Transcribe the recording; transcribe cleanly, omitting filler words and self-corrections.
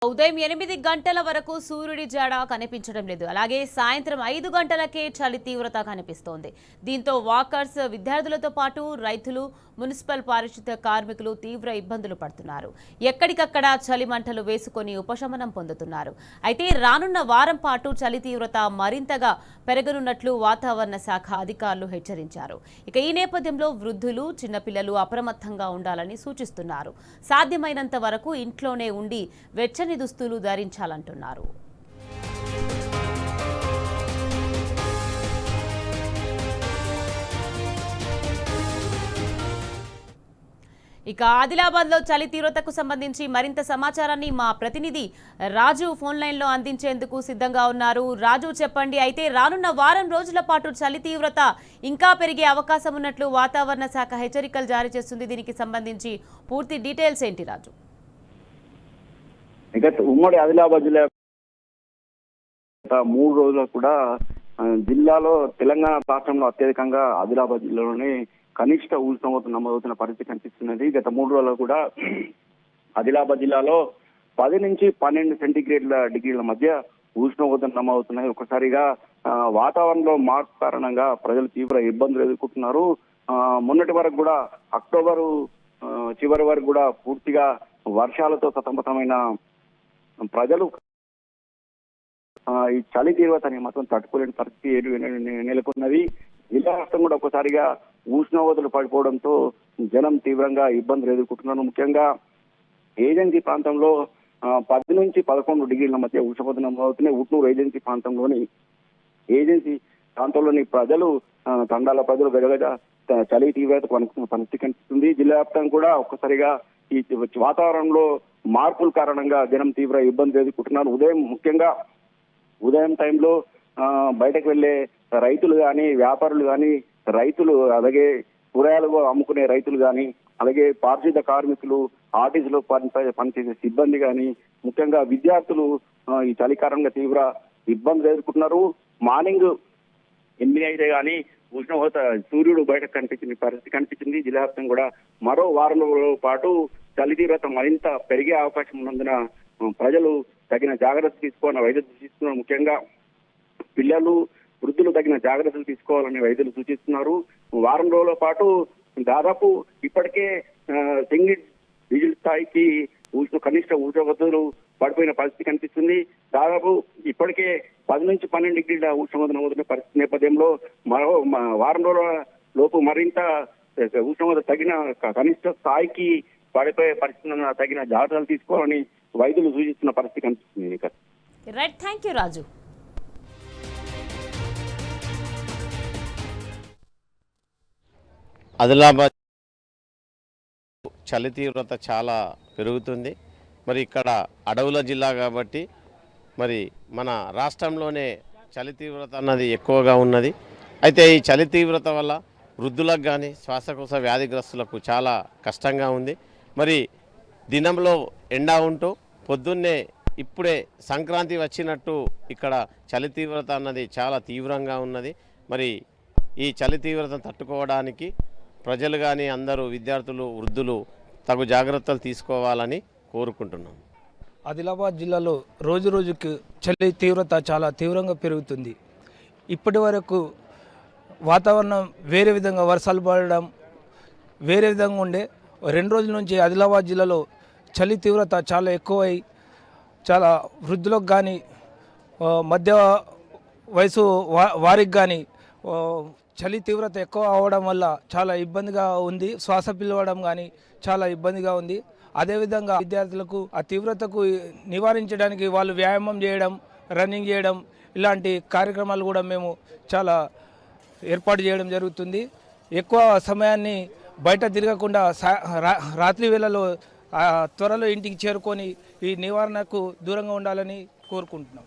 ఉదయం 8 గంటల వరకు సూర్యుడి జాడ కనిపించడం లేదు. అలాగే సాయంత్రం 5 గంటలకే చలి తీవ్రత కనిపిస్తోంది. దీంతో వాకర్స్, విద్యార్థులతో పాటు రైతులు, మున్సిపల్ పారిశుద్ధ్య కార్మికులు తీవ్ర ఇబ్బందులు పడుతున్నారు. ఎక్కడికక్కడ చలి మంటలు వేసుకొని ఉపశమనం పొందుతున్నారు. అయితే రానున్న వారం పాటు చలి తీవ్రత మరింతగా పెరగనున్నట్లు వాతావరణ శాఖ అధికారులు హెచ్చరించారు. ఇక ఈ నేపథ్యంలో వృద్ధులు, చిన్నపిల్లలు అప్రమత్తంగా ఉండాలని సూచిస్తున్నారు. సాధ్యమైనంత వరకు ఇంట్లోనే ఉండి వెచ్చని దుస్తులు ధరించాలంటున్నారు. ఇక ఆదిలాబాద్లో చలి తీవ్రతకు సంబంధించి మరింత సమాచారాన్ని మా ప్రతినిధి రాజు ఫోన్ లైన్లో అందించేందుకు సిద్ధంగా ఉన్నారు. రాజు, చెప్పండి. అయితే రానున్న వారం రోజుల పాటు చలి తీవ్రత ఇంకా పెరిగే అవకాశం ఉన్నట్లు వాతావరణ శాఖ హెచ్చరికలు జారీ చేస్తుంది. దీనికి సంబంధించి పూర్తి డీటెయిల్స్ ఏంటి రాజు? ఇక ఉమ్మడి ఆదిలాబాద్ జిల్లా 3 రోజులు కూడా జిల్లాలో తెలంగాణ రాష్ట్రంలో అత్యధికంగా ఆదిలాబాద్ జిల్లాలోనే కనిష్ట ఉష్ణోగ్రత నమోదవుతున్న పరిస్థితి కనిపిస్తున్నది. గత 3 రోజులు కూడా ఆదిలాబాద్ జిల్లాలో 10 నుంచి 12 డిగ్రీల మధ్య ఉష్ణోగ్రత నమోదవుతున్నాయి. ఒకసారిగా వాతావరణంలో మార్పు కారణంగా ప్రజలు తీవ్ర ఇబ్బందులు ఎదుర్కొంటున్నారు. మొన్నటి వరకు కూడా అక్టోబరు చివరి వరకు కూడా పూర్తిగా వర్షాలతో సతమతమైన ప్రజలు ఈ చలి తీవ్రతని మాత్రం తట్టుకోలేని పరిస్థితి నెలకొన్నది. జిల్లా రాష్ట్రం కూడా ఒకసారిగా ఉష్ణోగ్రతలు పడిపోవడంతో జనం తీవ్రంగా ఇబ్బందులు ఎదుర్కొంటున్నారు. ముఖ్యంగా ఏజెన్సీ ప్రాంతంలో 10 నుంచి 11 డిగ్రీల మధ్య ఉష్ణోగ్రత నమోదవుతున్నాయి. ఉట్నూరు ఏజెన్సీ ప్రాంతంలోని ప్రజలు, తండాల ప్రజలు గజగజ చలి తీవ్రత పరిస్థితి కనిపిస్తుంది. జిల్లా వ్యాప్తంగా కూడా ఒక్కసారిగా ఈ వాతావరణంలో మార్పుల కారణంగా జనం తీవ్ర ఇబ్బందులు ఎదుర్కొంటున్నారు. ముఖ్యంగా ఉదయం టైంలో బయటకు వెళ్లే రైతులు కానీ, వ్యాపారులు కానీ, రైతులు, అలాగే కూరగాయలు అమ్ముకునే రైతులు కానీ, అలాగే పారిశుద్ధ్య కార్మికులు, ఆర్టీసీలో పనిచేసే సిబ్బంది కానీ, ముఖ్యంగా విద్యార్థులు ఈ చలి కారణంగా తీవ్ర ఇబ్బందులు ఎదుర్కొంటున్నారు. మార్నింగ్ 8 అయితే కానీ ఉష్ణోగ్రత సూర్యుడు బయటకు కనిపించిన పరిస్థితి కనిపించింది. జిల్లా వ్యాప్తంగా కూడా మరో వారం రోజుల పాటు చలి తీవ్రత మరింత పెరిగే అవకాశం ఉన్నందున ప్రజలు తగిన జాగ్రత్తలు తీసుకోవాలని వైద్యులు సూచిస్తున్నారు. ముఖ్యంగా పిల్లలు, వృద్ధులు తగిన జాగ్రత్తలు తీసుకోవాలని వైద్యులు సూచిస్తున్నారు. వారం రోజుల పాటు దాదాపు ఇప్పటికే సింగిల్ డిజిల్ స్థాయికి కనిష్ట ఉష్ణోగ్రతలు పడిపోయిన పరిస్థితి కనిపిస్తుంది. దాదాపు ఇప్పటికే 10 నుంచి 12 డిగ్రీల ఉష్ణోగ్రత నమోదైన పరిస్థితి నేపథ్యంలో మరో వారం రోజుల లోపు మరింత ఉష్ణోగ్రత తగిన కనిష్ట స్థాయికి పడిపోయే పరిస్థితులను తగిన జాగ్రత్తలు తీసుకోవాలని వైద్యులు సూచిస్తున్న పరిస్థితి కనిపిస్తుంది. రైట్, థ్యాంక్ యూ రాజు. ఆదిలాబాద్ చలి తీవ్రత చాలా పెరుగుతుంది. మరి ఇక్కడ అడవుల జిల్లా కాబట్టి మరి మన రాష్ట్రంలోనే చలి తీవ్రత అన్నది ఎక్కువగా ఉన్నది. అయితే ఈ చలి తీవ్రత వల్ల వృద్ధులకు కానీ, శ్వాసకోశ వ్యాధిగ్రస్తులకు చాలా కష్టంగా ఉంది. మరి దినంలో ఎండ ఉంటూ పొద్దున్నే ఇప్పుడే సంక్రాంతి వచ్చినట్టు ఇక్కడ చలి తీవ్రత అన్నది చాలా తీవ్రంగా ఉన్నది. మరి ఈ చలి తీవ్రతను తట్టుకోవడానికి ప్రజలు కానీ, అందరూ విద్యార్థులు, వృద్ధులు తగు జాగ్రత్తలు తీసుకోవాలని కోరుకుంటున్నాం. ఆదిలాబాద్ జిల్లాలో రోజు రోజుకు చలి తీవ్రత చాలా తీవ్రంగా పెరుగుతుంది. ఇప్పటి వరకు వాతావరణం వేరే విధంగా, వర్షాలు పడడం వేరే విధంగా ఉండే 2 రోజుల నుంచి ఆదిలాబాద్ జిల్లాలో చలి తీవ్రత చాలా ఎక్కువై చాలా వృద్ధులకు కానీ, మధ్య వయసు వారికి కానీ చలి తీవ్రత ఎక్కువ అవడం వల్ల చాలా ఇబ్బందిగా ఉంది. శ్వాస పిలవడం కానీ చాలా ఇబ్బందిగా ఉంది. అదేవిధంగా విద్యార్థులకు ఆ తీవ్రతకు నివారించడానికి వాళ్ళు వ్యాయామం చేయడం, రన్నింగ్ చేయడం, ఇలాంటి కార్యక్రమాలు కూడా మేము చాలా ఏర్పాటు చేయడం జరుగుతుంది. ఎక్కువ సమయాన్ని బయట తిరగకుండా రాత్రి వేళలో త్వరలో ఇంటికి చేరుకొని ఈ నివారణకు దూరంగా ఉండాలని కోరుకుంటున్నాం.